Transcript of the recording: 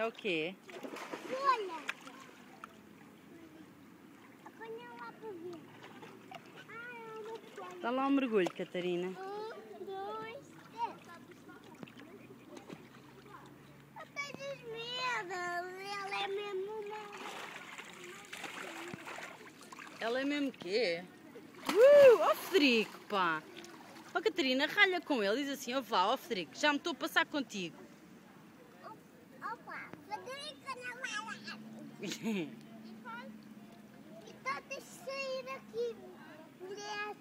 É o quê? Olha! Apanha lá para ver. É uma folha. Dá lá um mergulho, Catarina. 1, 2, 3. Eu tenho medo. Ela é mesmo uma... Ela é mesmo quê? Ó Frederico, pá! Ó Catarina, ralha com ele, diz assim, ó vá, ó Frederico, já me estou a passar contigo. Opa, Frederica não vai lá. Então deixa eu sair aqui, mulher.